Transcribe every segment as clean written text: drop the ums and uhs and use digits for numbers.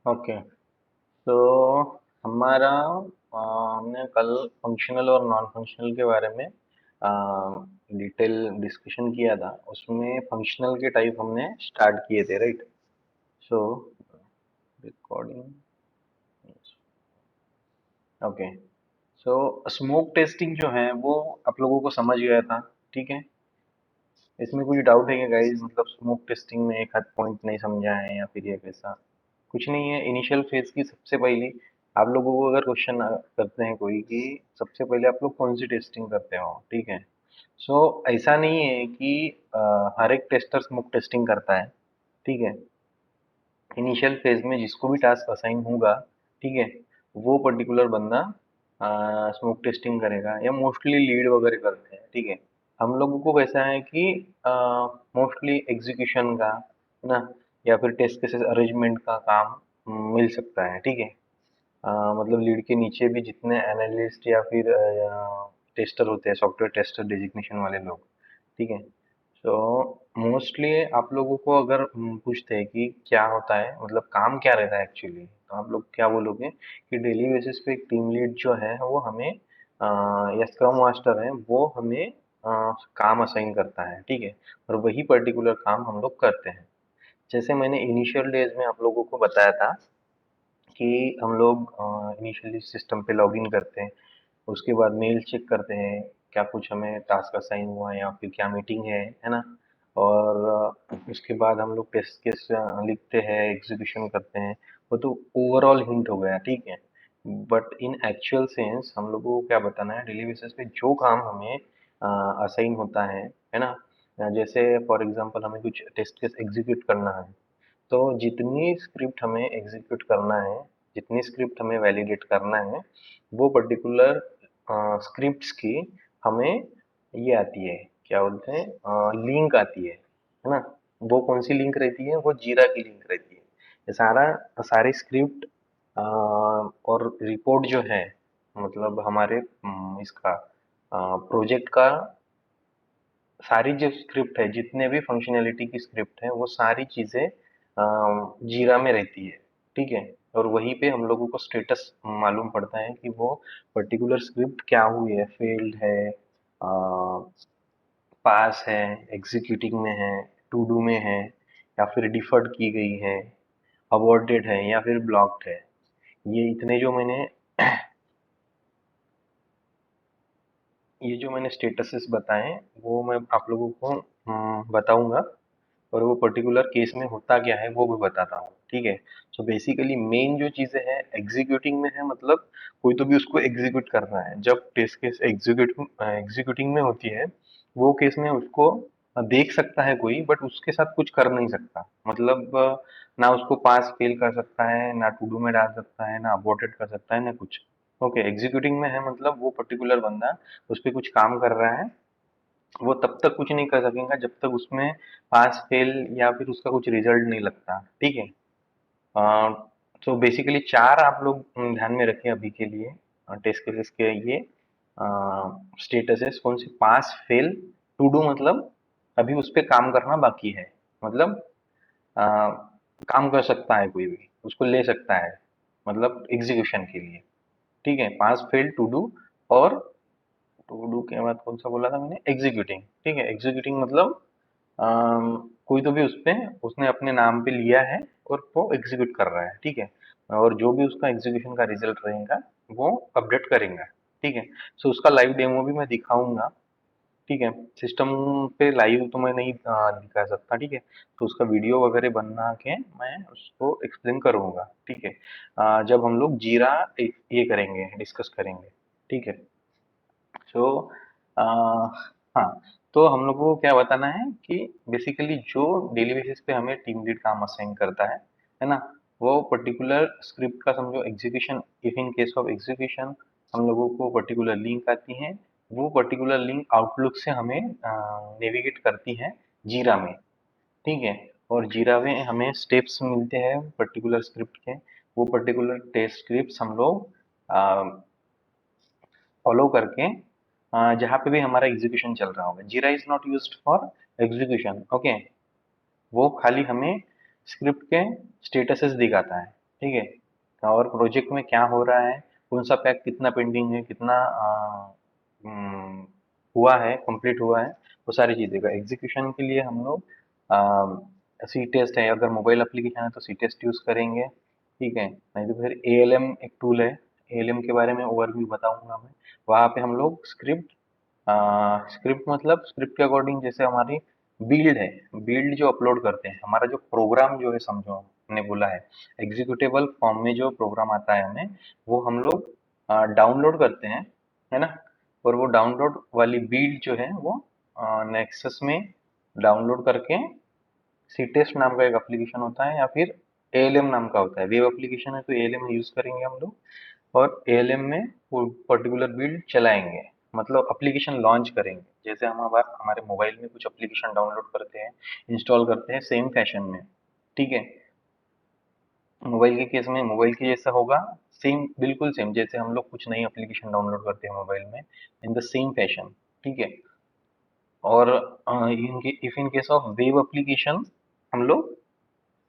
Okay. तो हमारा हमने कल फंक्शनल और नॉन फंक्शनल के बारे में डिटेल डिस्कशन किया था। उसमें फंक्शनल के टाइप हमने स्टार्ट किए थे, राइट? सो recording. Okay. So smoke testing जो है वो आप लोगों को समझ गया था, ठीक है? इसमें कोई डाउट है क्या गाइस? मतलब स्मोक टेस्टिंग में एक आध पॉइंट नहीं समझा है या फिर ये कैसा? कुछ नहीं है। इनिशियल फेज की सबसे पहली आप लोगों को अगर क्वेश्चन करते हैं कोई कि सबसे पहले आप लोग कौन सी टेस्टिंग करते हो, ठीक है? सो ऐसा नहीं है कि हर एक टेस्टर स्मोक टेस्टिंग करता है, ठीक है? इनिशियल फेज में जिसको भी टास्क असाइन होगा, ठीक है, वो पर्टिकुलर बंदा स्मोक टेस्टिंग करेगा या मोस्टली लीड वगैरह करते हैं, ठीक है? हम लोगों को वैसा है कि मोस्टली एग्जीक्यूशन का ना, या फिर टेस्ट केसेस अरेंजमेंट का काम मिल सकता है, ठीक है? मतलब लीड के नीचे भी जितने एनालिस्ट या फिर टेस्टर होते हैं, सॉफ्टवेयर टेस्टर डेजिग्नेशन वाले लोग, ठीक है? तो मोस्टली आप लोगों को अगर पूछते हैं कि क्या होता है, मतलब काम क्या रहता है एक्चुअली, तो आप लोग क्या बोलोगे कि डेली बेसिस पे एक टीम लीड जो है वो हमें या स्क्रम मास्टर है वो हमें काम असाइन करता है, ठीक है? और वही पर्टिकुलर काम हम लोग करते हैं। जैसे मैंने इनिशियल डेज में आप लोगों को बताया था कि हम लोग इनिशियली सिस्टम पे लॉगिन करते हैं, उसके बाद मेल चेक करते हैं, क्या कुछ हमें टास्क असाइन हुआ है या फिर क्या मीटिंग है ना? और उसके बाद हम लोग टेस्ट केस लिखते हैं, एग्जीक्यूशन करते हैं। वो तो ओवरऑल हिंट हो गया, ठीक है? बट इन एक्चुअल सेंस हम लोगों को क्या बताना है, डेली बेसिस पे जो काम हमें असाइन होता है ना? जैसे फॉर एग्जांपल हमें कुछ टेस्ट केस एग्जीक्यूट करना है, तो जितनी स्क्रिप्ट हमें एग्जीक्यूट करना है, जितनी स्क्रिप्ट हमें वैलिडेट करना है, वो पर्टिकुलर स्क्रिप्ट्स की हमें ये आती है, क्या बोलते हैं, लिंक आती है ना? वो कौन सी लिंक रहती है? वो जीरा की लिंक रहती है। ये सारी स्क्रिप्ट और रिपोर्ट जो है, मतलब हमारे इसका प्रोजेक्ट का सारी जो स्क्रिप्ट है, जितने भी फंक्शनैलिटी की स्क्रिप्ट है, वो सारी चीजें जीरा में रहती है, ठीक है? और वहीं पे हम लोगों को स्टेटस मालूम पड़ता है कि वो पर्टिकुलर स्क्रिप्ट क्या हुई है, फेल्ड है, पास है, एग्जीक्यूटिंग में है, टू डू में है, या फिर डिफर्ड की गई है, अबॉर्टेड है या फिर ब्लॉक्ड है। ये इतने जो मैंने ये जो मैंने स्टेटसेस बताए, वो मैं आप लोगों को बताऊंगा, और वो पर्टिकुलर केस में होता क्या है वो भी बताता हूँ, ठीक है? सो बेसिकली मेन जो चीजें हैं एग्जीक्यूटिंग में है, मतलब कोई तो भी उसको एग्जीक्यूट करना है। जब टेस्ट केस एग्जीक्यूटिंग में होती है, वो केस में उसको देख सकता है कोई, बट उसके साथ कुछ कर नहीं सकता। मतलब ना उसको पास फेल कर सकता है, ना टू डू में डाल सकता है, ना अबॉर्टेड कर सकता है, ना कुछ। ओके, एग्जीक्यूटिंग में है मतलब वो पर्टिकुलर बंदा उस पर कुछ काम कर रहा है, वो तब तक कुछ नहीं कर सकेगा जब तक उसमें पास फेल या फिर उसका कुछ रिजल्ट नहीं लगता, ठीक है? तो बेसिकली चार आप लोग ध्यान में रखें अभी के लिए टेस्ट केसेस के ये स्टेटस कौन सी, पास फेल, टू डू मतलब अभी उस पर काम करना बाकी है, मतलब अ, काम कर सकता है कोई भी, उसको ले सकता है, मतलब एग्जीक्यूशन के लिए, ठीक है? पास फेल टू डू, और टू डू के बाद कौन सा बोला था मैंने, एग्जीक्यूटिंग, ठीक है? एग्जीक्यूटिंग मतलब कोई तो भी उस पे उसने अपने नाम पे लिया है और वो एग्जीक्यूट कर रहा है, ठीक है? और जो भी उसका एग्जीक्यूशन का रिजल्ट रहेगा वो अपडेट करेगा, ठीक है? सो उसका लाइव डेमो भी मैं दिखाऊंगा, ठीक है? सिस्टम पे लाइव तो मैं नहीं दिखा सकता, ठीक है? तो उसका वीडियो वगैरह बना के मैं उसको एक्सप्लेन करूंगा, ठीक है? जब हम लोग जीरा ये करेंगे, डिस्कस करेंगे, ठीक है? सो हाँ, तो हम लोग को क्या बताना है कि बेसिकली जो डेली बेसिस पे हमें टीम लीड काम असाइन करता है ना? वो पर्टिकुलर स्क्रिप्ट का समझो execution, if in case of execution हम लोगों को पर्टिकुलर लिंक आती है, वो पर्टिकुलर लिंक आउटलुक से हमें नेविगेट करती है जीरा में, ठीक है? और जीरा में हमें स्टेप्स मिलते हैं पर्टिकुलर स्क्रिप्ट के, वो पर्टिकुलर टेस्ट स्क्रिप्ट हम लोग फॉलो करके जहाँ पे भी हमारा एग्जीक्यूशन चल रहा होगा, जीरा is not used for execution, okay? वो खाली हमें स्क्रिप्ट के स्टेटसेस दिखाता है, ठीक है। और प्रोजेक्ट में क्या हो रहा है, कौन सा पैक कितना पेंडिंग है, कितना हम्म, हुआ है, कंप्लीट हुआ है, वो सारी चीज़ें का एग्जीक्यूशन के लिए हम लोग सी टेस्ट है, अगर मोबाइल एप्लीकेशन है तो सी टेस्ट यूज़ करेंगे। ठीक है, नहीं तो फिर एएलएम एक टूल है, एएलएम के बारे में ओवरव्यू बताऊंगा मैं। वहाँ पे हम लोग स्क्रिप्ट मतलब स्क्रिप्ट के अकॉर्डिंग, जैसे हमारी बिल्ड है, बिल्ड जो अपलोड करते हैं, हमारा जो प्रोग्राम जो है, समझो हमने बोला है एग्जीक्यूटेबल फॉर्म में जो प्रोग्राम आता है हमें, वो हम लोग डाउनलोड करते हैं, है ना। और वो डाउनलोड वाली बिल्ड जो है वो नेक्सस में डाउनलोड करके सीटेस्ट नाम का एक एप्लीकेशन होता है, या फिर एएलएम नाम का होता है, वेब एप्लीकेशन है तो एएलएम यूज करेंगे हम लोग। और एएलएम में वो पर्टिकुलर बिल्ड चलाएंगे, मतलब एप्लीकेशन लॉन्च करेंगे, जैसे हम हमारे मोबाइल में कुछ एप्लीकेशन डाउनलोड करते हैं, इंस्टॉल करते हैं, सेम फैशन में। ठीक है, मोबाइल के केस में मोबाइल के जैसा होगा, सेम बिल्कुल सेम, जैसे हम लोग कुछ नई एप्लीकेशन डाउनलोड करते हैं मोबाइल में, इन द सेम फैशन। ठीक है। और if in case of web application, हम लोग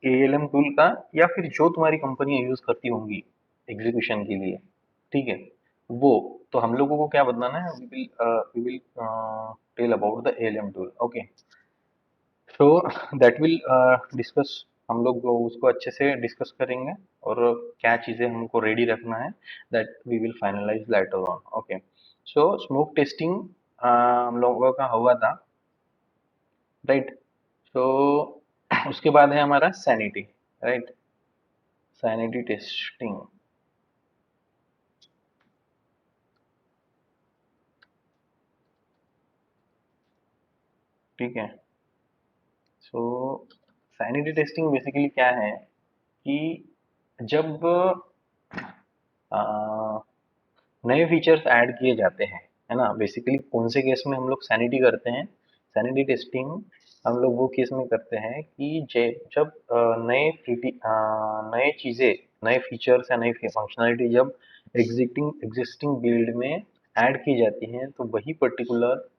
एएलएम टूल का, या फिर जो तुम्हारी कंपनी यूज करती होंगी एग्जीक्यूशन के लिए, ठीक है, वो, तो हम लोगों को क्या बताना है, we will tell about the ALM tool. Okay, so that will discuss, हम लोग वो उसको अच्छे से डिस्कस करेंगे, और क्या चीजें हमको रेडी रखना है, that we will finalize later on. Okay, so smoke testing हम लोगों का हुआ था, राइट। सो उसके बाद है हमारा सैनिटी, राइट, सैनिटी टेस्टिंग। ठीक है, सो सैनिटी टेस्टिंग बेसिकली क्या है कि जब अ, नए फीचर्स ऐड किए जाते हैं, है ना, बेसिकली कौन से केस में हम लोग सैनिटी करते हैं, सैनिटी टेस्टिंग हम लोग वो केस में करते हैं कि जब नए चीजें, नए फीचर्स या नई फंक्शनलिटी जब एग्जिस्टिंग एग्जिस्टिंग बिल्ड में ऐड की जाती हैं, तो वही पर्टिकुलर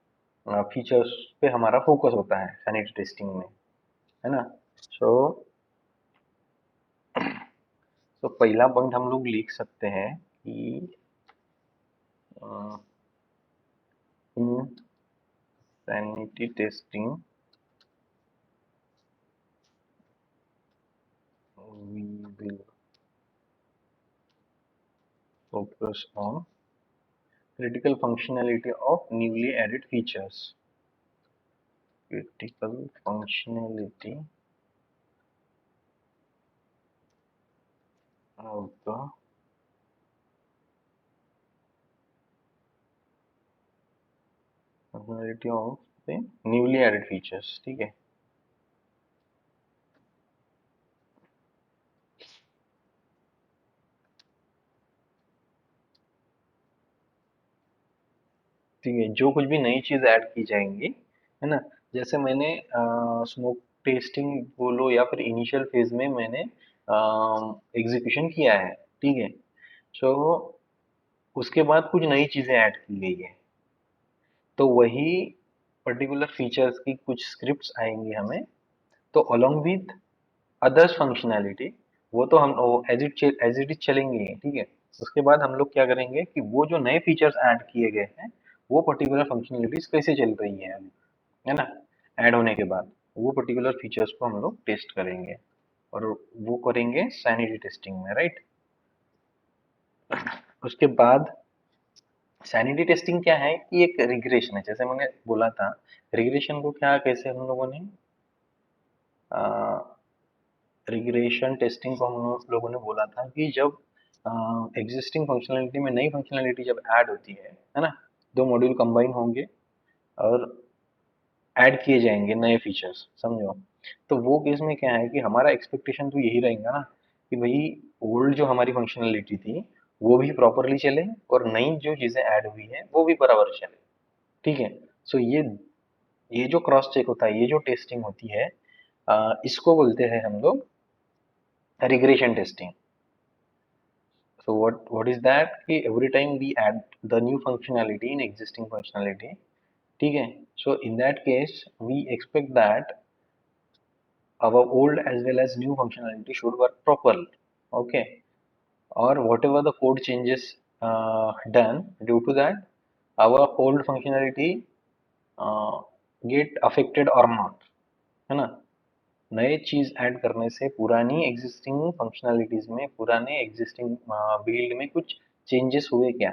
फीचर्स पे हमारा फोकस होता है सैनिटी टेस्टिंग में, है ना। सो तो पहला पॉइंट हम लोग लिख सकते हैं कि in sanity testing we will focus on critical functionality of newly added features. Critical functionality of the functionality of the newly added features। ठीक है, ठीक है, जो कुछ भी नई चीज ऐड की जाएंगी, है ना, जैसे मैंने स्मोक टेस्टिंग बोलो या फिर इनिशियल फेज में मैंने एग्जीक्यूशन किया है, ठीक है, सो उसके बाद कुछ नई चीजें ऐड की गई है, तो वही पर्टिकुलर फीचर्स की कुछ स्क्रिप्ट्स आएंगी हमें, तो अलोंग विथ अदर्स फंक्शनैलिटी, वो तो हम एज इट इज चलेंगे ही, ठीक है। उसके बाद हम लोग क्या करेंगे कि वो जो नए फीचर्स ऐड किए गए हैं, वो पर्टिकुलर फंक्शनैलिटीज कैसे चल रही है अभी, है ना, ऐड होने के बाद वो पर्टिकुलर फीचर्स को हम लोग टेस्ट करेंगे, और वो करेंगे सैनिटी टेस्टिंग में, राइट। उसके बाद सैनिटी टेस्टिंग क्या है कि एक रिग्रेशन है, जैसे मैंने बोला था, रिग्रेशन को क्या कैसे हम लोगों ने रिग्रेशन टेस्टिंग को हम लोगों ने बोला था कि जब एग्जिस्टिंग फंक्शनलिटी में नई फंक्शनलिटी जब ऐड होती है ना, दो मॉड्यूल कंबाइन होंगे और ऐड किए जाएंगे नए फीचर्स, समझो। तो वो केस में क्या है कि हमारा एक्सपेक्टेशन तो यही रहेगा ना कि भाई ओल्ड जो हमारी फंक्शनलिटी थी वो भी प्रॉपरली चले, और नई जो चीजें ऐड हुई है वो भी बराबर चले। ठीक है, सो ये जो क्रॉस चेक होता है, ये जो टेस्टिंग होती है, इसको बोलते हैं हम लोग regression testing. So what is that कि every time we add the new functionality in existing functionality, ठीक है, so in that case we expect that our old as well as new functionality should work properly। okay, or whatever the code changes done, due to that our old functionality uh, get affected or not, है ना। नए चीज add करने से पुरानी existing functionalities में, पुराने existing build में कुछ चेंजेस हुए क्या,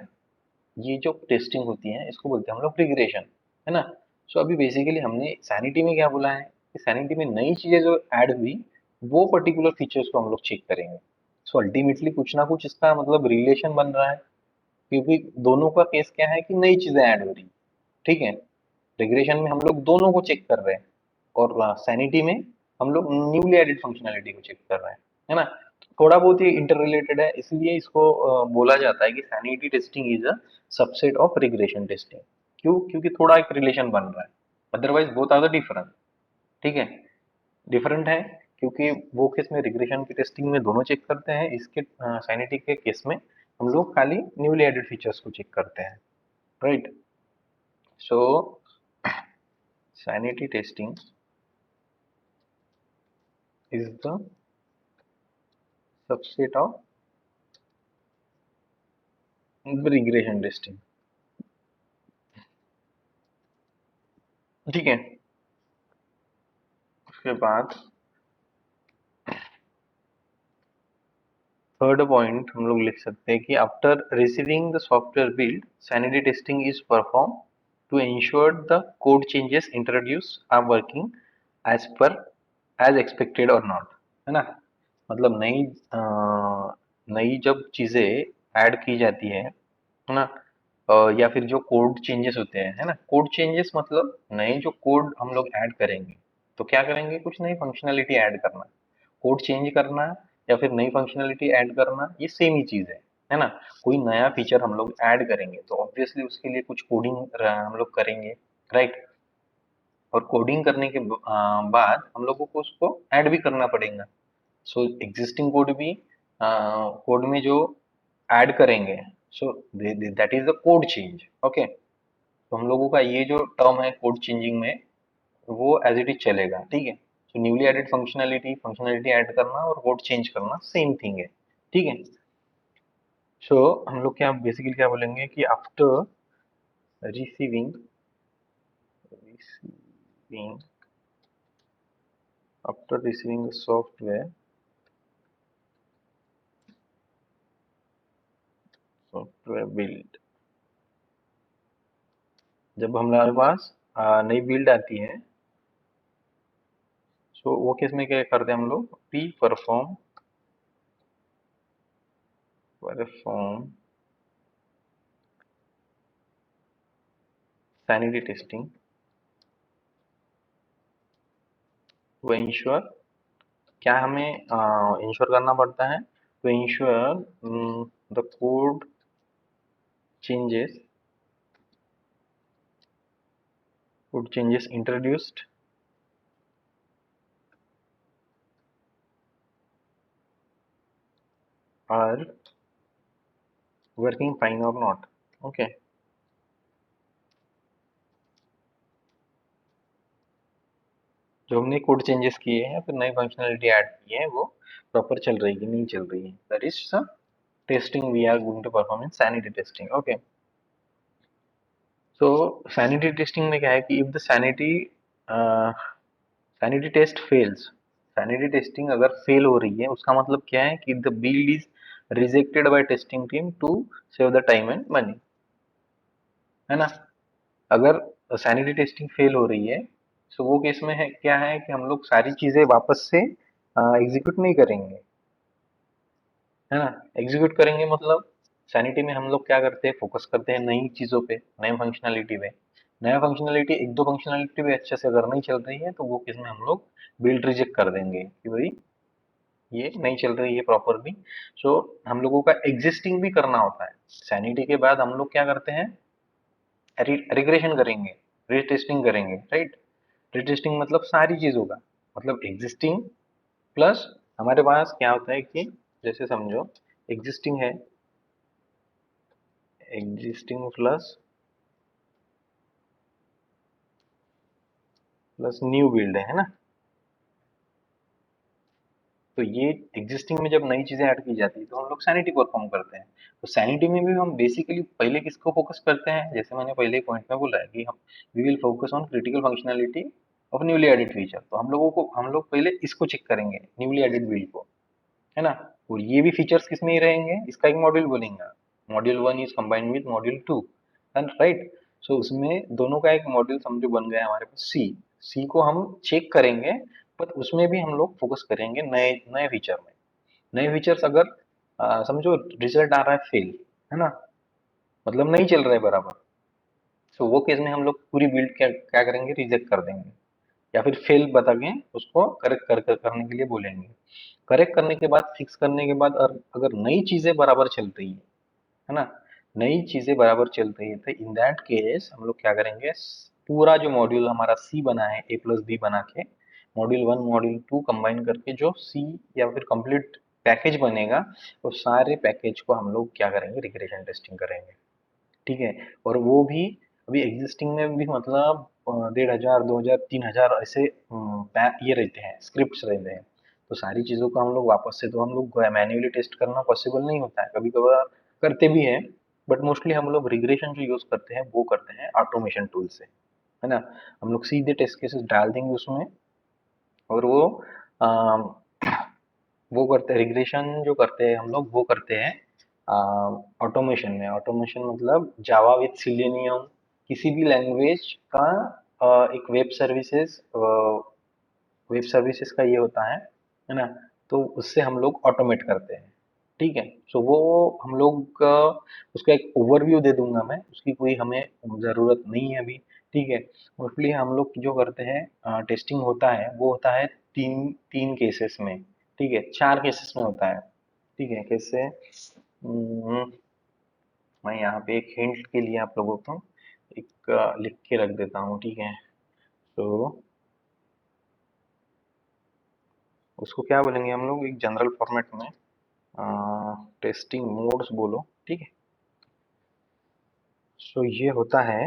ये जो टेस्टिंग होती है इसको बोलते हैं हम लोग रिग्रेशन, है ना। सो अभी बेसिकली हमने सैनिटी में क्या बोला है कि सैनिटी में नई चीजें जो ऐड हुई वो पर्टिकुलर फीचर्स को हम लोग चेक करेंगे। सो अल्टीमेटली कुछ ना कुछ इसका मतलब रिलेशन बन रहा है, क्योंकि दोनों का केस क्या है कि नई चीजें ऐड हो रही, ठीक है। रिग्रेशन में हम लोग दोनों को चेक कर रहे हैं, और सैनिटी में हम लोग न्यूली एडेड फंक्शनैलिटी को चेक कर रहे हैं, है ना। थोड़ा बहुत ही इंटर रिलेटेड है, इसलिए इसको बोला जाता है कि sanity testing is a subset of regression testing. क्यों? क्योंकि थोड़ा एक रिलेशन बन रहा है, otherwise both are the different, ठीक है। डिफरेंट है क्योंकि वो केस में रिग्रेशन की टेस्टिंग में दोनों चेक करते हैं, इसके सैनिटी के केस में हम लोग खाली न्यूली एडेड फीचर्स को चेक करते हैं, right. So sanity testing is the subset of regression testing, ठीक है। उसके बाद थर्ड पॉइंट हम लोग लिख सकते हैं कि after receiving the software build sanity testing is perform to ensure the code changes introduce are working as per as expected और नॉट, है ना। मतलब नई जब चीजें ऐड की जाती है ना। या फिर जो कोड चेंजेस होते हैं, है ना, कोड चेंजेस मतलब नए जो कोड हम लोग ऐड करेंगे, तो क्या करेंगे, कुछ नई फंक्शनैलिटी ऐड करना। कोड चेंज करना या फिर नई फंक्शनैलिटी ऐड करना ये सेम ही चीज है ना। कोई नया फीचर हम लोग ऐड करेंगे तो ऑब्वियसली उसके लिए कुछ कोडिंग हम लोग करेंगे, राइट। और कोडिंग करने के बाद हम लोगों को उसको ऐड भी करना पड़ेगा। सो एग्जिस्टिंग कोड भी कोड में जो ऐड करेंगे, सो that is the code change, okay. तो हम लोगों का ये जो टर्म है कोड चेंजिंग में, वो एज इट इज चलेगा, ठीक है। So newly added functionality, functionality add करना और कोड चेंज करना सेम थिंग है, ठीक है। सो हम लोग क्या बेसिकली क्या बोलेंगे कि after receiving receiving after receiving software build, जब हमारे पास नई बिल्ड आती है, सो वो केस में क्या करते हैं हम लोग, P perform perform sanity testing to ensure, क्या हमें इंश्योर करना पड़ता है, to ensure the changes code changes introduced are working fine और नॉट, ओके। जो हमने कोड चेंजेस किए हैं फिर नई फंक्शनैलिटी ऐड की है वो प्रॉपर चल रही है कि नहीं चल रही है, that is the testing we are going to perform in sanity testing, okay. So sanity testing में क्या है कि if the sanity test fails, sanity testing अगर फेल हो रही है उसका मतलब क्या है कि the build is rejected by testing team to save the time and money, है ना। अगर सैनिटी टेस्टिंग फेल हो रही है, तो वो केस में है क्या है कि हम लोग सारी चीजें वापस से एग्जीक्यूट नहीं करेंगे, है ना। एग्जीक्यूट करेंगे मतलब सैनिटी में हम लोग क्या करते हैं, फोकस करते हैं नई चीजों पे, नए फंक्शनैलिटी पे। नया फंक्शनैलिटी एक दो फंक्शनैलिटी भी अच्छे से अगर नहीं चल रही है तो वो केस में हम लोग बिल्ड रिजेक्ट कर देंगे कि भाई ये नहीं चल रही है प्रॉपरली। सो हम लोगों का एग्जिस्टिंग भी करना होता है, सैनिटी के बाद हम लोग क्या करते हैं, रिग्रेशन करेंगे, रीटेस्टिंग करेंगे, राइट। रीटेस्टिंग मतलब सारी चीजों का, मतलब एग्जिस्टिंग प्लस हमारे पास क्या होता है कि जैसे समझो एग्जिस्टिंग है, existing plus plus new build है ना। तो ये एग्जिस्टिंग में जब नई चीजें ऐड की जाती है तो हम लोग सैनिटी परफॉर्म करते हैं। तो सैनिटी में भी हम बेसिकली पहले किसको फोकस करते हैं, जैसे मैंने पहले पॉइंट में बोला है कि हम we will focus on critical functionality of newly added feature. तो हम लोग पहले इसको चेक करेंगे, न्यूली एडेड बिल्ड को, है ना। और ये भी फीचर्स किस में ही रहेंगे, इसका एक मॉड्यूल बोलेंगे, module one is combined with module two, and right. So उसमें दोनों का एक मॉड्यूल समझो बन गया हमारे पास सी। सी को हम चेक करेंगे, पर उसमें भी हम लोग फोकस करेंगे नए नए फीचर में। नए फीचर्स अगर समझो रिजल्ट आ रहा है फेल, है ना, मतलब नहीं चल रहा है बराबर, तो वो केस में हम लोग पूरी बिल्ड क्या क्या करेंगे, रिजेक्ट कर देंगे, या फिर फेल बता के उसको करने के लिए बोलेंगे। करेक्ट करने के बाद, फिक्स करने के बाद, और अगर नई चीजें बराबर चल रही है ना, नई चीजें बराबर चल रही है, तो इन दैट केस हम लोग क्या करेंगे, पूरा जो मॉड्यूल हमारा सी बना है ए प्लस बी बना के, module one module to combine करके जो सी या फिर कंप्लीट पैकेज बनेगा, वो सारे पैकेज को हम लोग क्या करेंगे, रिग्रेशन टेस्टिंग करेंगे। ठीक है। और वो भी अभी एग्जिस्टिंग में भी मतलब 1500 2000 3000 ऐसे ये रहते हैं, स्क्रिप्ट्स रहते हैं। तो सारी चीज़ों को हम लोग वापस से तो हम लोग मैन्युअली टेस्ट करना पॉसिबल नहीं होता है, कभी कभार करते भी हैं, बट मोस्टली हम लोग रिग्रेशन जो यूज करते हैं वो करते हैं ऑटोमेशन टूल से, है ना। हम लोग सीधे टेस्ट केसेस डाल देंगे उसमें, और वो करते हैं रिग्रेशन जो करते हैं हम लोग, वो करते हैं ऑटोमेशन में। ऑटोमेशन मतलब जावा विथ सिलेनियम, किसी भी लैंग्वेज का एक वेब सर्विसेज का ये होता है ना। तो उससे हम लोग ऑटोमेट करते हैं। ठीक है। सो वो हम लोग उसका एक ओवरव्यू दे दूंगा मैं, उसकी कोई हमें ज़रूरत नहीं है अभी। ठीक है। मोस्टली हम लोग जो करते हैं टेस्टिंग होता है वो होता है तीन तीन केसेस में। ठीक है, चार केसेस में होता है। ठीक है, कैसे, मैं यहाँ पे एक हिंट के लिए आप लोगों को एक लिख के रख देता हूँ। ठीक है। तो उसको क्या बोलेंगे हम लोग एक जनरल फॉर्मेट में, टेस्टिंग मोड्स बोलो। ठीक है। सो ये होता है,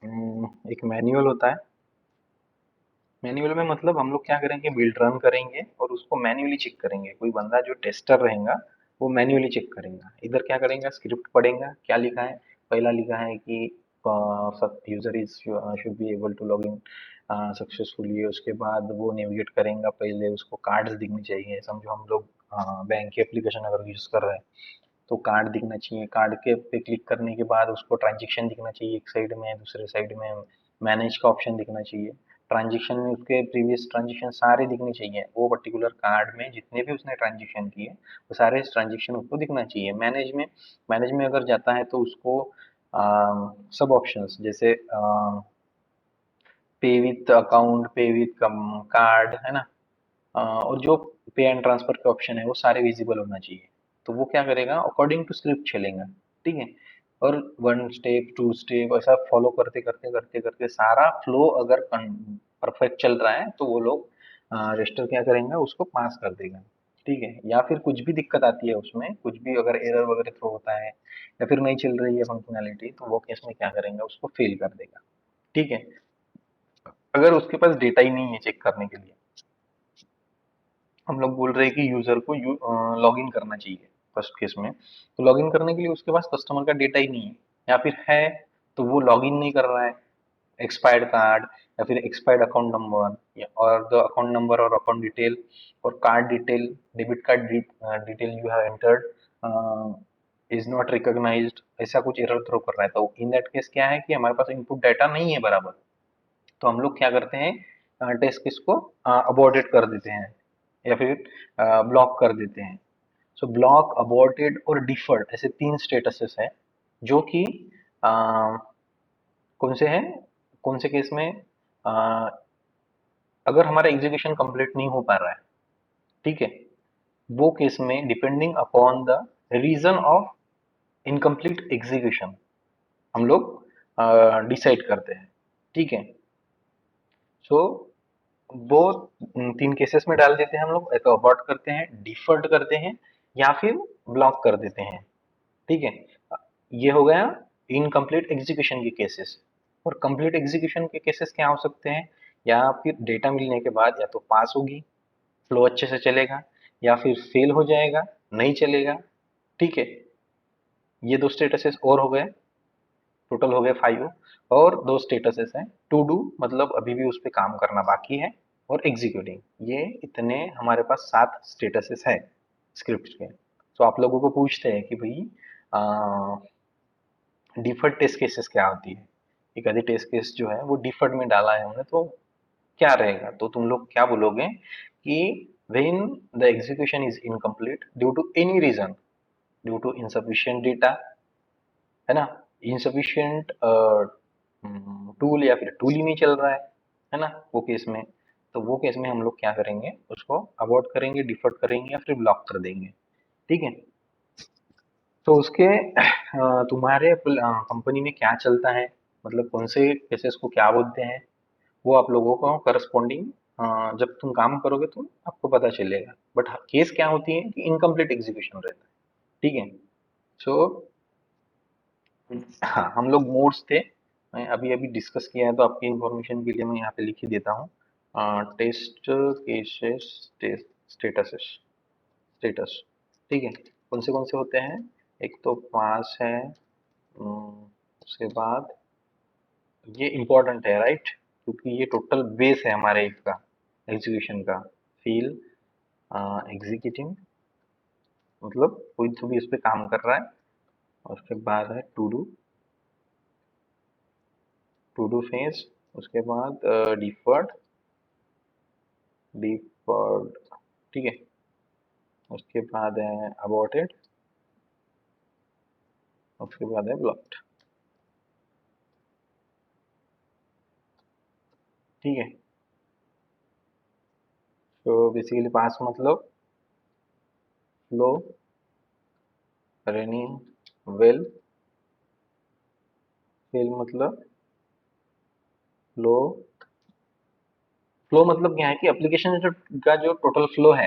एक मैनुअल होता है। मैनुअल में मतलब हम लोग क्या करेंगे, बिल्ड रन करेंगे और उसको मैन्युअली चेक करेंगे। कोई बंदा जो टेस्टर रहेगा वो मैन्युअली चेक करेगा। इधर क्या करेंगे, स्क्रिप्ट पढ़ेगा, क्या लिखा है, पहला लिखा है कि user is should be able to log in successfully. उसके बाद वो नेविगेट करेगा, पहले उसको कार्ड्स दिखने चाहिए। समझो हम लोग बैंक की एप्लीकेशन अगर यूज कर रहे हैं तो कार्ड दिखना चाहिए। कार्ड के पे क्लिक करने के बाद उसको ट्रांजेक्शन दिखना चाहिए एक साइड में, दूसरे साइड में मैनेज का ऑप्शन दिखना चाहिए। ट्रांजेक्शन में उसके प्रीवियस ट्रांजेक्शन सारे दिखने चाहिए, वो पर्टिकुलर कार्ड में जितने भी उसने ट्रांजेक्शन किए वो सारे ट्रांजेक्शन उसको दिखना चाहिए। मैनेज में अगर जाता है तो उसको सब ऑप्शंस जैसे पे विथ अकाउंट, पे विथ कार्ड, है ना, और जो पे एंड ट्रांसफर के ऑप्शन है वो सारे विजिबल होना चाहिए। तो वो क्या करेगा, अकॉर्डिंग टू स्क्रिप्ट चलेगा। ठीक है। और वन स्टेप टू स्टेप ऐसा फॉलो करते करते करते करते सारा फ्लो अगर परफेक्ट चल रहा है तो वो लोग रजिस्टर क्या करेंगे, उसको पास कर देगा। ठीक है। या फिर कुछ भी दिक्कत आती है उसमें, कुछ भी अगर एरर वगैरह थ्रो होता है या फिर नहीं चल रही है फंक्शनैलिटी, तो वो केस में क्या करेंगे, उसको फेल कर देगा। ठीक है। अगर उसके पास डेटा ही नहीं है चेक करने के लिए, हम लोग बोल रहे हैं कि यूजर को लॉग इन करना चाहिए फर्स्ट केस में, तो लॉग इन करने के लिए उसके पास कस्टमर का डेटा ही नहीं है, या फिर है तो वो लॉग इन नहीं कर रहा है, एक्सपायर्ड कार्ड या फिर एक्सपायर्ड अकाउंट नंबर, या और द अकाउंट नंबर और अकाउंट डिटेल और card detail, debit card detail you have entered is not recognised, ऐसा कुछ एरर थ्रो कर रहा है। तो इन दैट केस क्या है कि हमारे पास इनपुट डाटा नहीं है बराबर, तो हम लोग क्या करते हैं, टेस्ट केस को अबॉर्टेड कर देते हैं या फिर ब्लॉक कर देते हैं। सो ब्लॉक, अबॉर्टेड और डिफर्ड ऐसे तीन स्टेटसेस है, जो कि कौन से हैं, कौन से केस में, अ, अगर हमारा एग्जीक्यूशन कंप्लीट नहीं हो पा रहा है, ठीक है, वो केस में depending upon the reason of incomplete execution हम लोग डिसाइड करते हैं। ठीक है। सो वो तीन केसेस में डाल देते हैं हम लोग, एक अबॉर्ट करते हैं, डिफर्ड करते हैं, या फिर ब्लॉक कर देते हैं। ठीक है। ये हो गया इनकम्प्लीट एग्जीक्यूशन के केसेस। और कंप्लीट एग्जीक्यूशन के केसेस क्या हो सकते हैं, या फिर डेटा मिलने के बाद या तो पास होगी, फ्लो अच्छे से चलेगा, या फिर फेल हो जाएगा, नहीं चलेगा। ठीक है, ये दो स्टेटसेस और हो गए, टोटल हो गए 5। और दो स्टेटसेस हैं, टू डू मतलब अभी भी उस पर काम करना बाकी है, और एग्जीक्यूटिंग। ये इतने हमारे पास 7 स्टेटसेस है स्क्रिप्ट के। तो आप लोगों को पूछते हैं कि भाई डिफर्ड टेस्ट केसेस क्या होती है, एक आधी टेस्ट केस जो है वो डिफर्ड में डाला है हमने, तो क्या रहेगा? तो तुम लोग क्या बोलोगे कि when the execution is incomplete due to any reason, due to insufficient data, है ना, insufficient टूल, या फिर टूल ही नहीं चल रहा है ना, वो केस में, तो वो केस में हम लोग क्या करेंगे, उसको अवॉइड करेंगे, डिफर्ड करेंगे, या फिर ब्लॉक कर देंगे। ठीक है, तो उसके तुम्हारे कंपनी में क्या चलता है, मतलब कौन से केसेस को क्या बोलते हैं, वो आप लोगों को करस्पॉन्डिंग जब तुम काम करोगे तो आपको पता चलेगा। बट केस क्या होती है कि इनकम्प्लीट एग्जीक्यूशन रहता है। ठीक है, सो हाँ, हम लोग मोड्स थे, मैं अभी अभी डिस्कस किया है, तो आपकी इंफॉर्मेशन के लिए मैं यहाँ पे लिख ही देता हूँ। Test cases, test statuses, status. ठीक है, कौन से होते हैं? एक तो पास है, उसके बाद ये इम्पोर्टेंट है, राइट, क्योंकि ये टोटल बेस है हमारे इसका एग्जीक्यूशन का। फील, एग्जीक्यूटिंग मतलब कोई तो भी इस पे काम कर रहा है। और उसके बाद है to do, to do phase. उसके बाद डिफर्ड, डिफर्ड। ठीक है, उसके बाद है अबॉर्टेड, उसके बाद है ब्लॉक्ड। ठीक है, तो बेसिकली पास मतलब फ्लो, रनिंग वेल। फेल मतलब फ्लो, फ्लो मतलब क्या है कि एप्लीकेशन जो का जो टोटल फ्लो है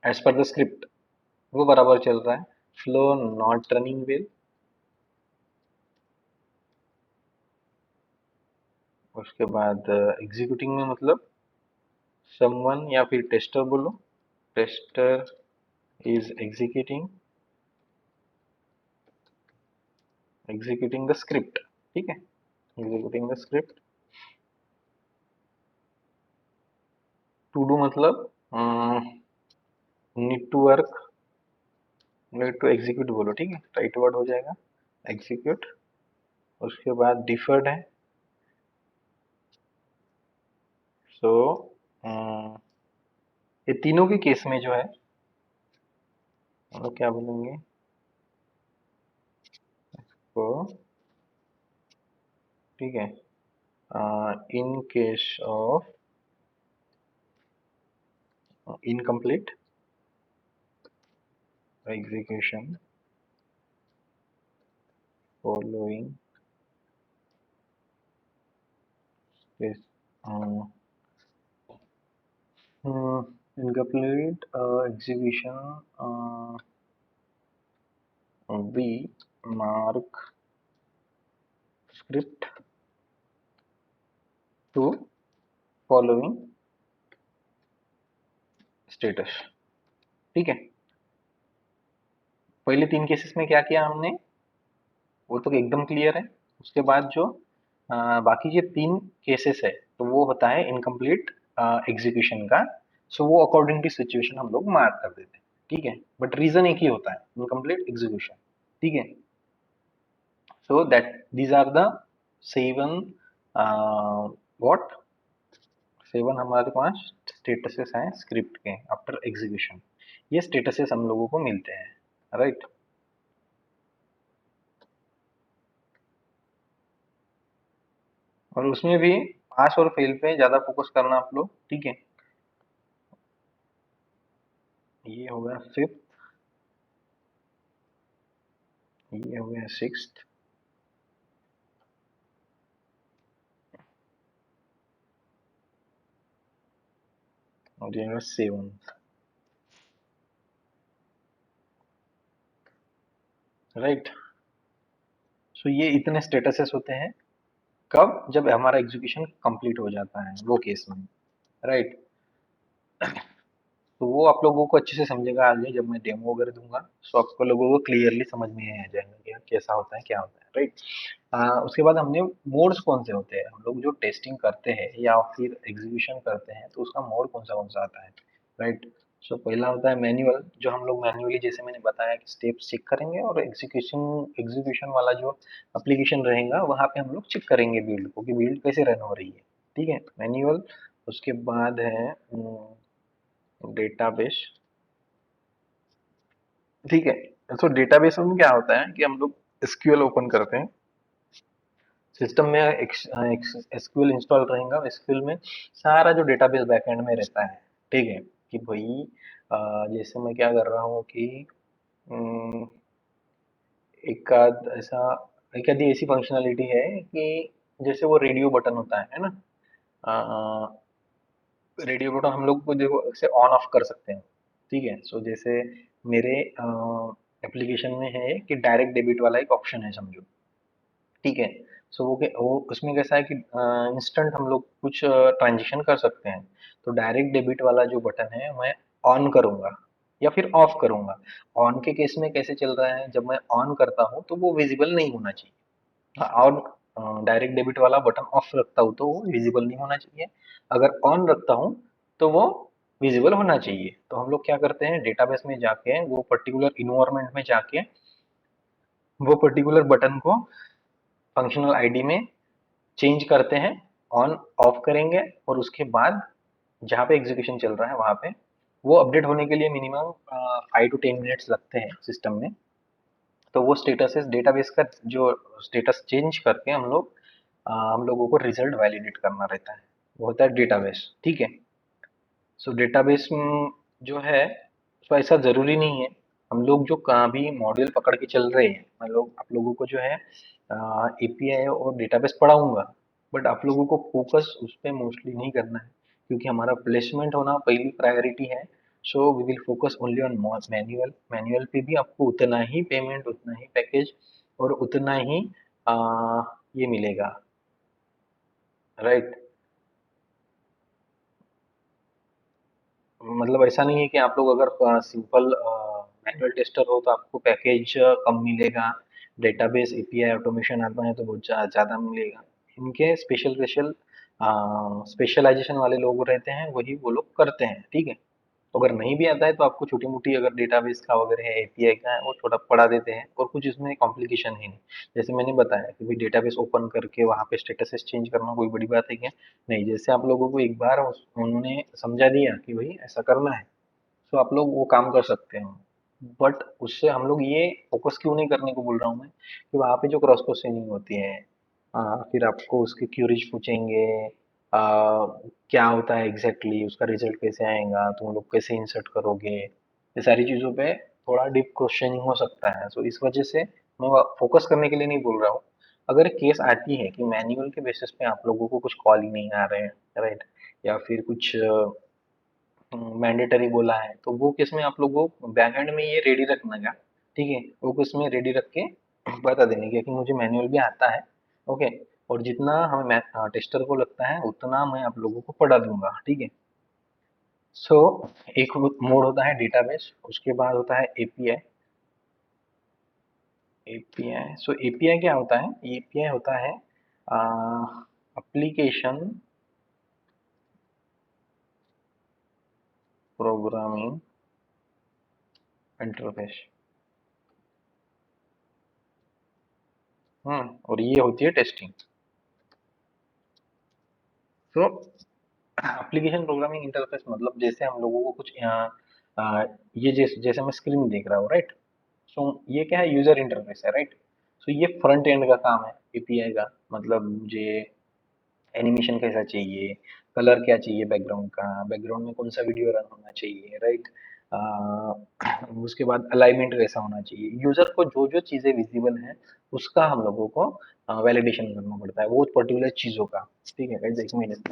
एज पर द स्क्रिप्ट वो बराबर चल रहा है। Flow not running well. उसके बाद एग्जीक्यूटिंग में मतलब समवन, या फिर टेस्टर बोलो, tester is executing, executing the script. ठीक है, executing the script. To do मतलब need to work, need to execute बोलो। ठीक है, राइट वर्ड हो जाएगा एग्जीक्यूट। उसके बाद डिफर्ड है, सो ये तीनों के केस में जो है हम लोग क्या बोलेंगे को। ठीक है, in case of incomplete execution following this incomplete execution, we mark script to following status। ठीक है, पहले 3 केसेस में क्या किया हमने, वो तो एकदम क्लियर है। उसके बाद जो बाकी ये 3 केसेस है, तो वो होता है इनकम्प्लीट एग्जीक्यूशन का। सो वो अकॉर्डिंग टू सिचुएशन हम लोग मार्क कर देते हैं। ठीक है, बट रीजन एक ही होता है, इनकम्प्लीट एग्जीक्यूशन। ठीक है, so that these are the 7 what 7 हमारे पास स्टेटसेस हैं स्क्रिप्ट के आफ्टर एग्जीक्यूशन। ये स्टेटसेस हम लोगों को मिलते हैं, राइट। और उसमें भी पास और फेल पे ज्यादा फोकस करना आप लोग। ठीक है, ये हो गया फिफ्थ, ये हो गया सिक्स्थ, और ये हो गया सेवंथ, राइट। सो ये इतने स्टेटसेस होते हैं कब? जब हमारा एग्जीक्यूशन कंप्लीट हो जाता है वो केस में, राइट। तो वो आप लोगों को अच्छे से समझेगा आगे जब मैं डेमो वगैरह दूंगा। सो आपको लोगों को क्लियरली समझ में आ जाएगा कि कैसा होता है क्या होता है, राइट। उसके बाद हमने मोड्स कौन से होते हैं, हम लोग जो टेस्टिंग करते हैं या फिर एग्जीक्यूशन करते हैं तो उसका मोड कौन सा आता है, राइट। सो पहला होता है मैन्युअल, जो हम लोग मैन्युअली जैसे मैंने बताया कि स्टेप्स चेक करेंगे, और एग्जीक्यूशन एग्जीक्यूशन वाला जो एप्लीकेशन रहेगा वहाँ पे हम लोग चेक करेंगे बिल्ड को कि बिल्ड कैसे रन हो रही है, ठीक है, मैन्युअल। उसके बाद है डेटाबेस, ठीक है। तो डेटाबेस में क्या होता है कि हम लोग एसक्यूएल ओपन करते हैं, सिस्टम में एसक्यूएल इंस्टॉल रहेगा, एसक्यूएल में सारा जो डेटाबेस बैकएंड में रहता है, ठीक है। कि भाई जैसे मैं क्या कर रहा हूँ कि अम, एक आध ऐसा एक आधी ऐसी फंक्शनलिटी है कि जैसे वो रेडियो बटन होता है ना, रेडियो बटन हम लोग को देखो इसे ऑन ऑफ कर सकते हैं, ठीक है। सो जैसे मेरे एप्लीकेशन में है कि डायरेक्ट डेबिट वाला एक ऑप्शन है समझो, ठीक है। सो वो उसमें कैसा है कि इंस्टेंट हम लोग कुछ ट्रांजेक्शन कर सकते हैं। तो डायरेक्ट डेबिट वाला जो बटन है मैं ऑन करूंगा या फिर ऑफ करूंगा। ऑन के केस में कैसे चल रहा है, जब मैं ऑन करता हूँ तो वो विजिबल नहीं होना चाहिए। हाँ, और डायरेक्ट डेबिट वाला बटन ऑफ रखता हूँ तो वो विजिबल नहीं होना चाहिए। अगर ऑन रखता हूँ तो वो विजिबल होना चाहिए। तो हम लोग क्या करते हैं, डेटाबेस में जाके वो पर्टिकुलर इन्वायरमेंट में जाके वो पर्टिकुलर बटन को फंक्शनल आईडी में चेंज करते हैं, ऑन ऑफ करेंगे, और उसके बाद जहाँ पे एग्जीक्यूशन चल रहा है वहाँ पे वो अपडेट होने के लिए मिनिमम 5 to 10 मिनट्स लगते हैं सिस्टम में। तो वो स्टेटस डेटाबेस का जो स्टेटस चेंज करके हम लोगों को रिजल्ट वैलिडेट करना रहता है, वो होता है डेटाबेस, ठीक है। सो डेटाबेस जो है तो ऐसा जरूरी नहीं है, हम लोग जो कहाँ भी मॉड्यूल पकड़ के चल रहे हैं, मैं लोग आप लोगों को जो है एपीआई और डेटाबेस पढ़ाऊंगा, बट आप लोगों को फोकस उस पर मोस्टली नहीं करना है, क्योंकि हमारा प्लेसमेंट होना पहली प्रायोरिटी है। So we will focus only on manual, manual पे भी आपको उतना ही पेमेंट, उतना ही पैकेज और उतना ही आ, ये मिलेगा, राइट। मतलब ऐसा नहीं है कि आप लोग अगर सिंपल मैनुअल टेस्टर हो तो आपको पैकेज कम मिलेगा, डेटाबेस एपीआई ऑटोमेशन आता है तो बहुत ज़्यादा मिलेगा। इनके स्पेशल स्पेशल स्पेशलाइजेशन वाले लोग रहते हैं वही वो लोग करते हैं, ठीक है। अगर नहीं भी आता है तो आपको छोटी मोटी अगर डेटाबेस का वगैरह है, एपीआई का है, वो थोड़ा पढ़ा देते हैं, और कुछ इसमें कॉम्प्लिकेशन है नहीं। जैसे मैंने बताया कि भाई डेटाबेस ओपन करके वहाँ पे स्टेटस चेंज करना कोई बड़ी बात है क्या? नहीं, जैसे आप लोगों को एक बार उन्होंने समझा दिया कि भाई ऐसा करना है, तो आप लोग वो काम कर सकते हैं। बट उससे हम लोग ये फोकस क्यों नहीं करने को बोल रहा हूँ मैं, कि वहाँ पे जो क्रॉस क्वेश्चनिंग होती है, फिर आपको उसके क्यूरीज पूछेंगे, आ, क्या होता है एग्जैक्टली exactly, उसका रिजल्ट कैसे आएगा, तुम लोग कैसे इंसर्ट करोगे, ये सारी चीज़ों पे थोड़ा डीप क्वेश्चनिंग हो सकता है। सो इस वजह से मैं फोकस करने के लिए नहीं बोल रहा हूँ। अगर केस आती है कि मैनुअल के बेसिस पे आप लोगों को कुछ कॉल ही नहीं आ रहे हैं, राइट, या फिर कुछ मैंडेटरी बोला है, तो वो केस में आप लोगों को बैकएंड में ये रेडी रखना का, ठीक है, वो केस में रेडी रख के बता देने का कि मुझे मैनुअल भी आता है, ओके, और जितना हमें टेस्टर को लगता है उतना मैं आप लोगों को पढ़ा दूंगा, ठीक है। सो एक मोड होता है डेटाबेस, उसके बाद होता है एपीआई। एपीआई, सो एपीआई क्या होता है, एपीआई होता है एप्लीकेशन प्रोग्रामिंग इंटरफेस। और ये होती है टेस्टिंग। तो एप्लीकेशन प्रोग्रामिंग इंटरफेस मतलब जैसे हम लोगों को कुछ यहाँ ये जैसे जैसे मैं स्क्रीन देख रहा हूँ, राइट। सो ये क्या है, यूजर इंटरफेस है, राइट। सो ये फ्रंट एंड का काम है एपीआई का, मतलब मुझे एनिमेशन कैसा चाहिए, कलर क्या चाहिए बैकग्राउंड का, बैकग्राउंड में कौन सा वीडियो रन होना चाहिए, राइट। उसके बाद अलाइनमेंट कैसा होना चाहिए, यूजर को जो जो चीजें विजिबल है उसका हम लोगों को वैलिडेशन करना पड़ता है वो पर्टिकुलर चीजों का, ठीक है गाइस, एक मिनट।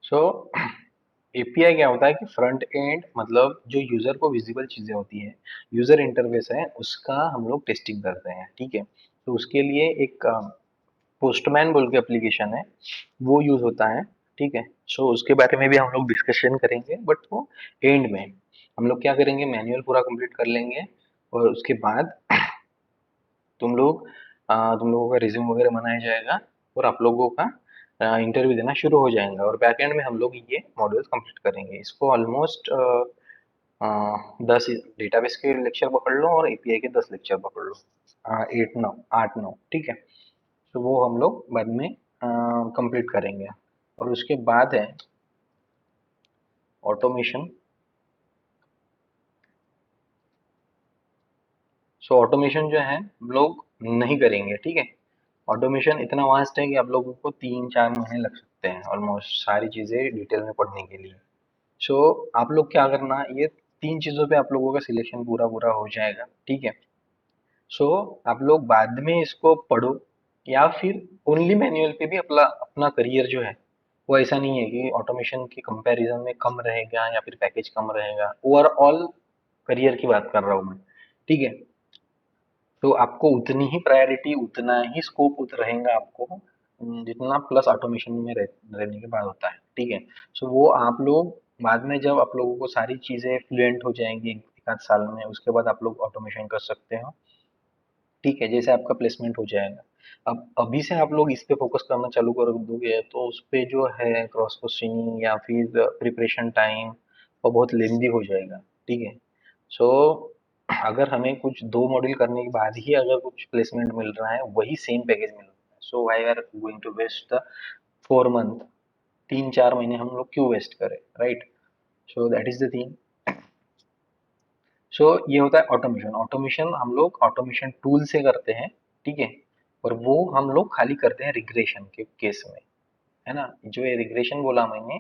सो एपीआई क्या होता है कि फ्रंट एंड मतलब जो यूजर को विजिबल चीजें होती है, यूजर इंटरफेस है, उसका हम लोग टेस्टिंग करते हैं, ठीक है। तो उसके लिए एक पोस्टमैन बोल के एप्लीकेशन है, वो यूज होता है, ठीक है। सो उसके बारे में भी हम लोग डिस्कशन करेंगे, बट वो एंड में हम लोग क्या करेंगे, मैनुअल पूरा कंप्लीट कर लेंगे, और उसके बाद तुम लोगों का रिज्यूम वगैरह बनाया जाएगा, और आप लोगों का इंटरव्यू देना शुरू हो जाएगा, और बैक एंड में हम लोग ये मॉड्यूल्स कंप्लीट करेंगे। इसको ऑलमोस्ट 10 डेटाबेस के लेक्चर पकड़ लो और एपीआई के 10 लेक्चर पकड़ लो, 8 9 ठीक है। तो वो हम लोग बाद में कंप्लीट करेंगे। और उसके बाद है ऑटोमेशन। सो ऑटोमेशन जो है हम लोग नहीं करेंगे, ठीक है। ऑटोमेशन इतना वास्ट है कि आप लोगों को 3 4 महीने लग सकते हैं ऑलमोस्ट सारी चीजें डिटेल में पढ़ने के लिए। सो आप लोग क्या करना, ये 3 चीजों पे आप लोगों का सिलेक्शन पूरा पूरा हो जाएगा, ठीक है। सो आप लोग बाद में इसको पढ़ो, या फिर ओनली मैनुअल पे भी अपना अपना करियर जो है, वो ऐसा नहीं है कि ऑटोमेशन के कंपैरिजन में कम रहेगा या फिर पैकेज कम रहेगा, ओवरऑल करियर की बात कर रहा हूँ मैं, ठीक है। तो आपको उतनी ही प्रायोरिटी, उतना ही स्कोप रहेगा आपको, जितना प्लस ऑटोमेशन में रहने के बाद होता है, ठीक है। सो वो आप लोग बाद में जब आप लोगों को सारी चीजें फ्लुएंट हो जाएंगी एक आध साल में, उसके बाद आप लोग ऑटोमेशन कर सकते हो, ठीक है, जैसे आपका प्लेसमेंट हो जाएगा। अब अभी से आप लोग इस पे फोकस करना चालू कर दोगे तो उस पे जो है क्रॉस क्वेश्चनिंग या फिर प्रिपरेशन टाइम वो बहुत लेंदी हो जाएगा, ठीक है। सो अगर हमें कुछ 2 मॉड्यूल करने के बाद ही अगर कुछ प्लेसमेंट मिल रहा है, वही सेम पैकेज मिल रहा है, so I are going to waste the 4 month, 3 4 महीने हम लोग क्यों वेस्ट करें, right. So that is the thing. So ये होता है ऑटोमेशन। ऑटोमेशन हम लोग ऑटोमेशन टूल से करते हैं, ठीक है। और वो हम लोग खाली करते हैं रिग्रेशन के केस में, है ना। जो ये रिग्रेशन बोला मैंने,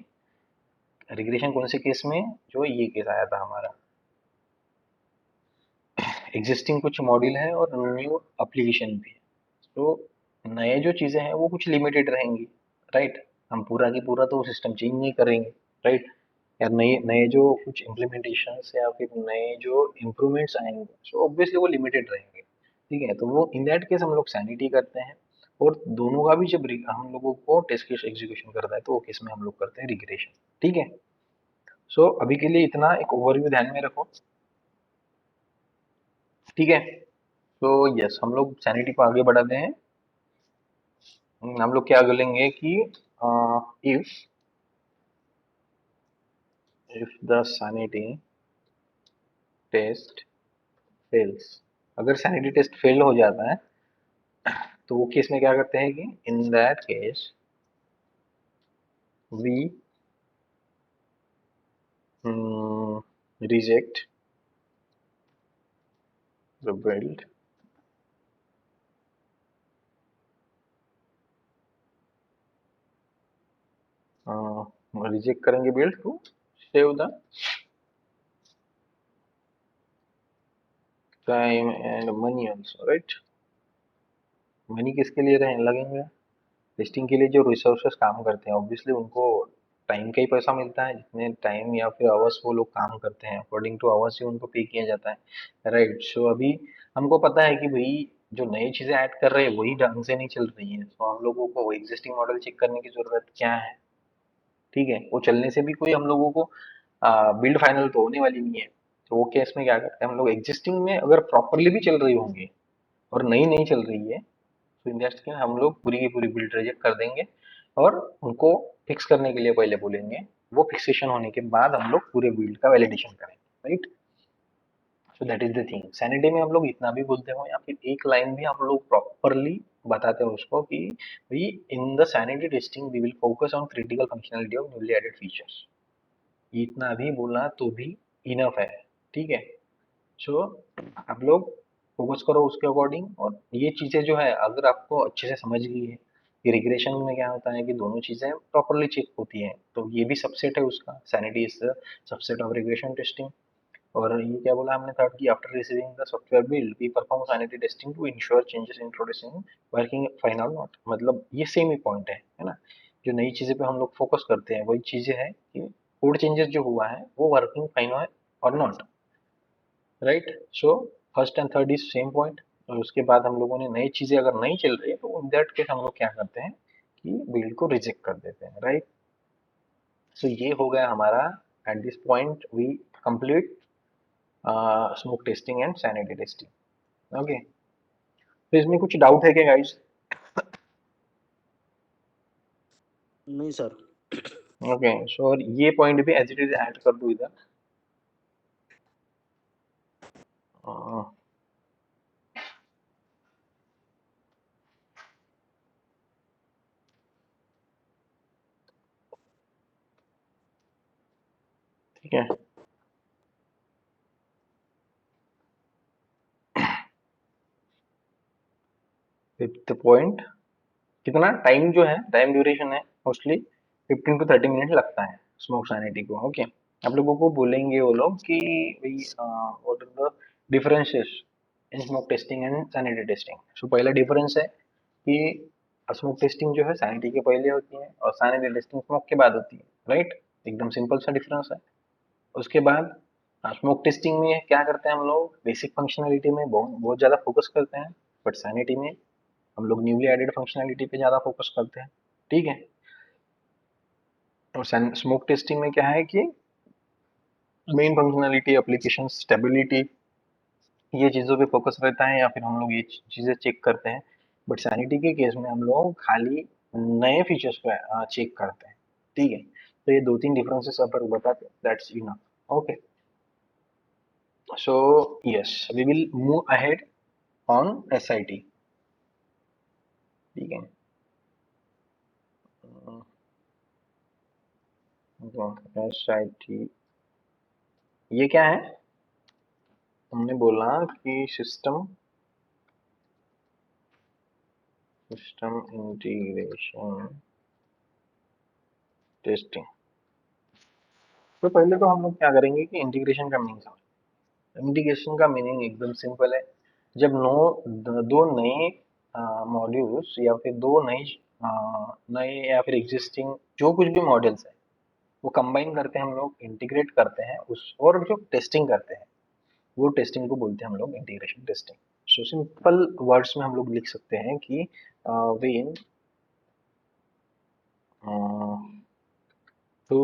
रिग्रेशन कौन से केस में, जो ये केस आया था हमारा, एग्जिस्टिंग कुछ मॉड्यूल है और न्यू एप्लीकेशन भी है, तो नए जो चीजें हैं वो कुछ लिमिटेड रहेंगी, राइट। हम पूरा की पूरा तो सिस्टम चेंज नहीं करेंगे, राइट। या नए नए जो कुछ इम्प्लीमेंटेशन या फिर नए जो इम्प्रूवमेंट्स आएंगे, सो ऑब्वियसली वो लिमिटेड रहेंगे, ठीक है। तो वो इन दैट केस हम लोग सैनिटी करते हैं, और दोनों का भी जब हम लोगों को टेस्ट केस एग्जीक्यूशन करता है तो वो केस में हम लोग करते हैं रिग्रेशन, ठीक है। सो अभी के लिए इतना एक ओवरव्यू ध्यान में रखो, ठीक है। तो यस, हम लोग सैनिटी को आगे बढ़ाते हैं। हम लोग क्या करेंगे कि if the sanity test fails, अगर सैनिटी टेस्ट फेल हो जाता है तो वो केस में क्या करते हैं कि in that case we reject the build, reject करेंगे build to save the time and money also, right. Money किसके लिए लगेंगे, टेस्टिंग के लिए जो रिसोर्सेस काम करते हैं ऑब्वियसली उनको टाइम का ही पैसा मिलता है, जितने टाइम या फिर आवर्स वो लोग काम करते हैं अकॉर्डिंग टू आवर्स ही उनको पे किया जाता है, राइट। सो अभी हमको पता है कि भाई जो नई चीजें ऐड कर रहे हैं वही ढंग से नहीं चल रही है, तो हम लोगों को एग्जिस्टिंग मॉडल चेक करने की जरूरत क्या है, ठीक है। वो चलने से भी कोई हम लोगों को बिल्ड फाइनल तो होने वाली नहीं है। तो वो केस में क्या करते हैं हम लोग, एग्जिस्टिंग में अगर प्रॉपरली भी चल रही होंगी और नई नहीं चल रही है, तो इन दैट केस हम लोग पूरी की पूरी बिल्ड रिजेक्ट कर देंगे, और उनको फिक्स करने के लिए पहले बोलेंगे। वो फिक्सेशन होने के बाद हम लोग पूरे बिल्ड का वैलिडेशन करेंगे, right. So that is the thing. Sanity में हम लोग इतना भी बोलते हो या फिर एक लाइन भी हम लोग प्रॉपरली बताते हो उसको कि भाई in the sanity testing we will focus on critical functionality of newly added features, इतना भी बोला तो भी इनफ है, ठीक है। सो आप लोग फोकस करो उसके अकॉर्डिंग, और ये चीजें जो है अगर आपको अच्छे से समझ गई है कि रिग्रेशन में क्या होता है कि दोनों चीजें प्रॉपरली चेक होती हैं, तो ये भी सबसेट है उसका, sanity is the subset of regression testing. और ये क्या बोला हमने थर्ड की, after receiving the software build we perform sanity testing to ensure changes introducing working fine और नॉट, मतलब ये सेम ही पॉइंट है ना। जो नई चीज़ें पे हम लोग फोकस करते हैं वही चीज़ें हैं कि कोड चेंजेस जो हुआ है वो वर्किंग फाइन है और not, right. So first and third is same point. और उसके बाद हम लोगों ने नई चीज़ें अगर नहीं चल रही है तो इन दैट केस हम लोग क्या करते हैं कि बिल्ड को रिजेक्ट कर देते हैं, राइट। सो ये हो गया हमारा, at this point we complete smoke testing and sanity testing. Okay, तो इसमें कुछ डाउट है क्या गाइस? नहीं सर। ओके, सो ये पॉइंट भी एज इट इज ऐड कर दूं इधर। अह, ठीक है। फिफ्थ पॉइंट, कितना टाइम जो है, टाइम ड्यूरेशन है मोस्टली 15 to 30 मिनट लगता है स्मोक सैनिटी को। ओके, आप लोगों को बोलेंगे वो लोग कि भाई what are the differences in smoke testing and sanity testing. So पहला डिफरेंस है कि स्मोक टेस्टिंग जो है सैनिटी के पहले होती है और सैनिटी टेस्टिंग स्मोक के बाद होती है, राइट। एकदम सिंपल सा डिफरेंस है। उसके बाद स्मोक टेस्टिंग में क्या करते हैं हम लोग, बेसिक फंक्शनैलिटी में बहुत बहुत ज़्यादा फोकस करते हैं, बट सैनिटी में हम लोग न्यूली एडेड फंक्शनैलिटी पे ज़्यादा फोकस करते हैं, ठीक है। और स्मोक टेस्टिंग में क्या है कि मेन फंक्शनैलिटी, एप्लीकेशन स्टेबिलिटी, ये चीज़ों पे फोकस रहता है, या फिर हम लोग ये चीज़ें चेक करते हैं। बट सैनिटी के केस में हम लोग खाली नए फीचर्स पे चेक करते हैं, ठीक है। तो ये दो तीन डिफरेंसेस अपन बताते हैं, that's enough. Okay, so yes, we will move ahead on SIT, ठीक है। एसआईटी ये क्या है? हमने बोला कि सिस्टम इंटीग्रेशन टेस्टिंग। तो पहले तो हम लोग क्या करेंगे कि इंटीग्रेशन का मीनिंग समझ। इंटीग्रेशन का मीनिंग एकदम सिंपल है। जब दो नए मॉड्यूल्स या फिर दो नए नए या फिर एग्जिस्टिंग जो कुछ भी मॉडल्स है वो कंबाइन करके हम लोग इंटीग्रेट करते हैं उस, और जो टेस्टिंग करते हैं वो टेस्टिंग को बोलते हैं हम लोग integration testing. So simple words में हम लोग लिख सकते हैं कि वेन टू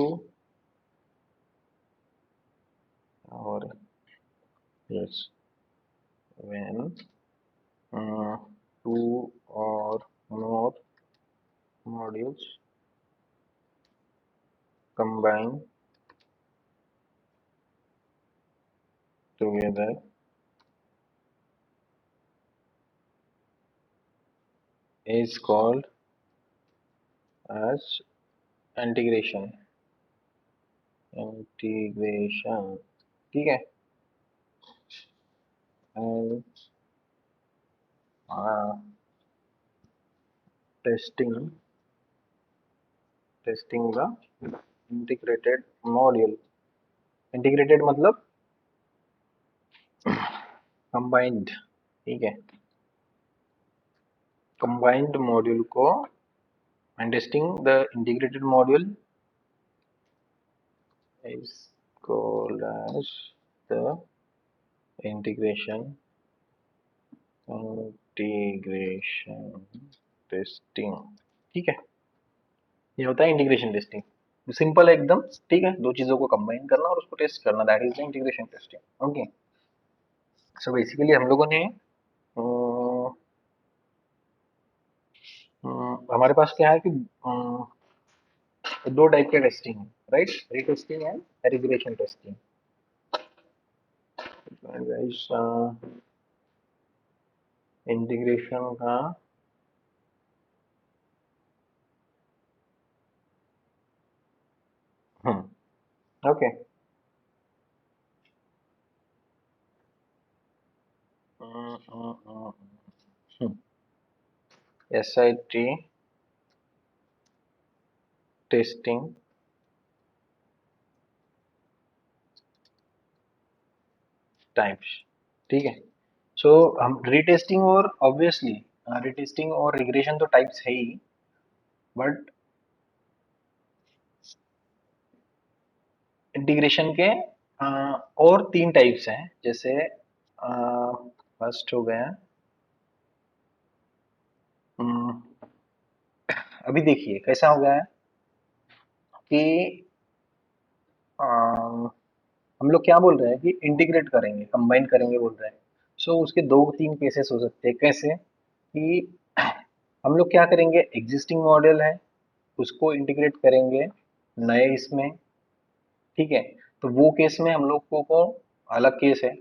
और yes when two or more modules combine together is called as integration, integration, ठीक है। and testing, testing the integrated module, integrated मतलब combined, ठीक है। combined module को and testing the integrated module is called as the integration, integration testing, ठीक है। ये होता है इंटीग्रेशन टेस्टिंग, सिंपल है एकदम, ठीक है। दो चीजों को कंबाइन करना और उसको टेस्ट करना, that is the integration testing. Okay, so basically हम लोगों ने हमारे पास क्या है कि दो टाइप के टेस्टिंग है, right. Retesting and regression testing. Guys integration का ओके, एसआईटी टेस्टिंग टाइप्स, ठीक है। सो हम रीटेस्टिंग और ऑब्वियसली रीटेस्टिंग और रिग्रेशन तो टाइप्स है ही, बट इंटीग्रेशन के और तीन टाइप्स हैं, जैसे फर्स्ट हो गया। अम, अभी देखिए कैसा हो गया है कि हम लोग क्या बोल रहे हैं कि इंटीग्रेट करेंगे, कंबाइन करेंगे बोल रहे हैं। सो उसके दो तीन केसेस हो सकते हैं। कैसे कि हम लोग क्या करेंगे, एग्जिस्टिंग मॉडल है उसको इंटीग्रेट करेंगे नए इसमें, ठीक है। तो वो केस में हम लोग को अलग केस है।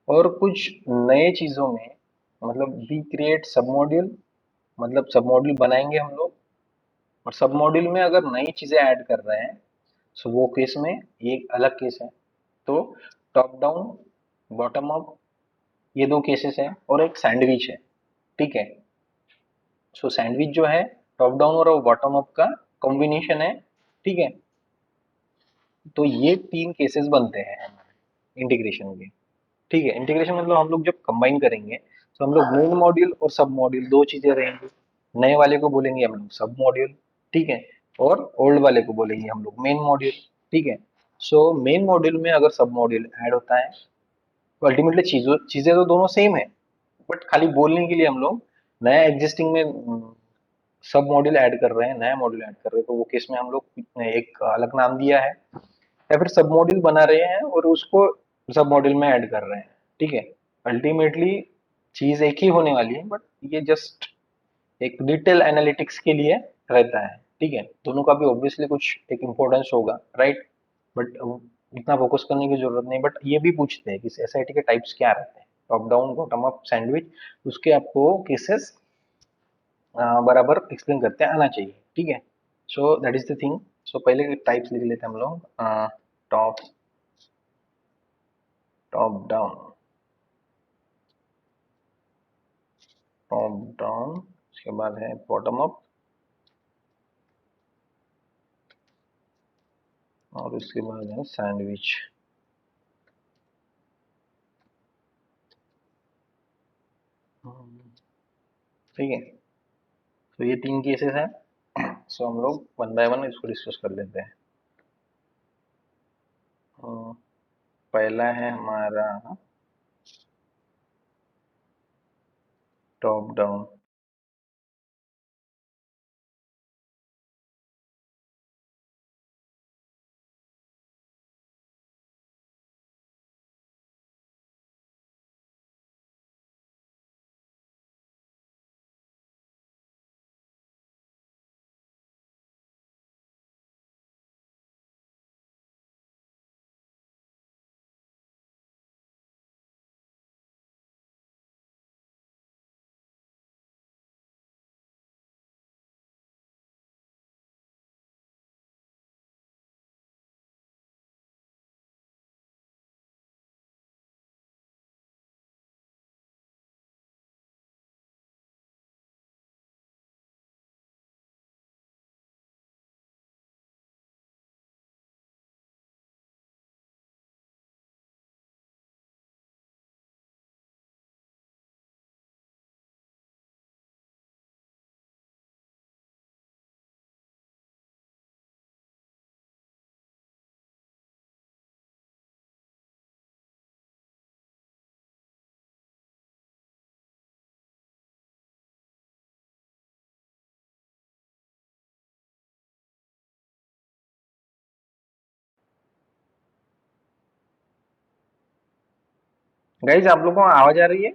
और कुछ नए चीजों में मतलब वी क्रिएट सब मॉड्यूल, मतलब सब मॉड्यूल बनाएंगे हम लोग, और सब मॉड्यूल में अगर नई चीजें ऐड कर रहे हैं सो वो केस में ये एक अलग केस है। तो टॉप डाउन, बॉटम अप, ये दो केसेस हैं, और एक सैंडविच है, ठीक है। सो सैंडविच जो है टॉप डाउन और बॉटम अप का कॉम्बिनेशन है, ठीक है। तो ये तीन केसेस बनते हैं इंटीग्रेशन के, ठीक है। इंटीग्रेशन मतलब हम लोग जब कंबाइन करेंगे तो हम लोग मेन मॉड्यूल और सब मॉड्यूल दो चीजें रहेंगी। नए वाले को बोलेंगे हम लोग सब मॉड्यूल, ठीक है। और ओल्ड वाले को बोलेंगे हम लोग मेन मॉड्यूल, ठीक है। सो मेन मॉड्यूल में अगर सब मॉड्यूल ऐड होता है तो अल्टीमेटली चीजों चीजें तो दोनों सेम है, बट खाली बोलने के लिए हम लोग नया एग्जिस्टिंग में सब मॉड्यूल ऐड कर रहे हैं, नया मॉड्यूल ऐड कर रहे हैं, तो वो केस में हम लोग एक अलग नाम दिया है। या फिर सब मॉड्यूल बना रहे हैं और उसको सब मॉड्यूल में ऐड कर रहे हैं, ठीक है। अल्टीमेटली चीज एक ही होने वाली है, बट ये जस्ट एक डिटेल एनालिटिक्स के लिए रहता है, ठीक है। दोनों का भी ऑब्वियसली कुछ एक इम्पोर्टेंस होगा, राइट। बट इतना फोकस करने की जरूरत नहीं। बट ये भी पूछते हैं कि एसआईटी के टाइप्स क्या रहते हैं, top down, bottom up, sandwich, उसके आपको केसेस बराबर एक्सप्लेन करते आना चाहिए, ठीक है। So that is the thing. So पहले टाइप्स लिख लेते हैं हम लोग। Top top down, top down, उसके बाद है बॉटम अप, और उसके बाद है सैंडविच। ठीक है। तो ये तीन केसेस हैं। सो हम लोग वन बाय वन इसको डिस्कस कर लेते हैं। अ, पहला है हमारा टॉप डाउन। गाइज आप लोगों को आवाज आ रही है?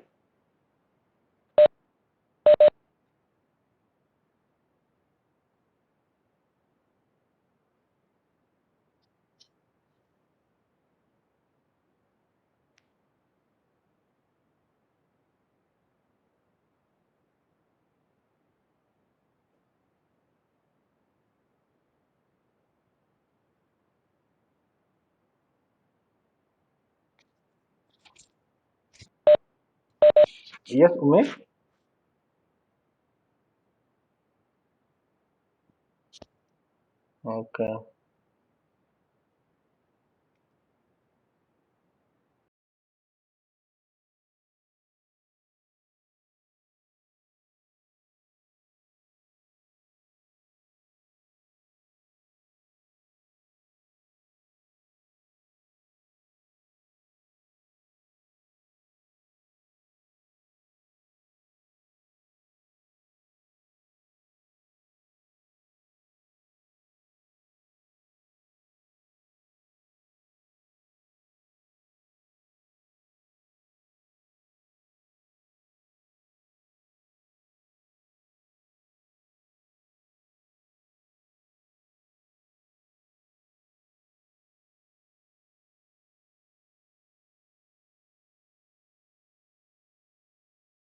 यस उमेश। ओके।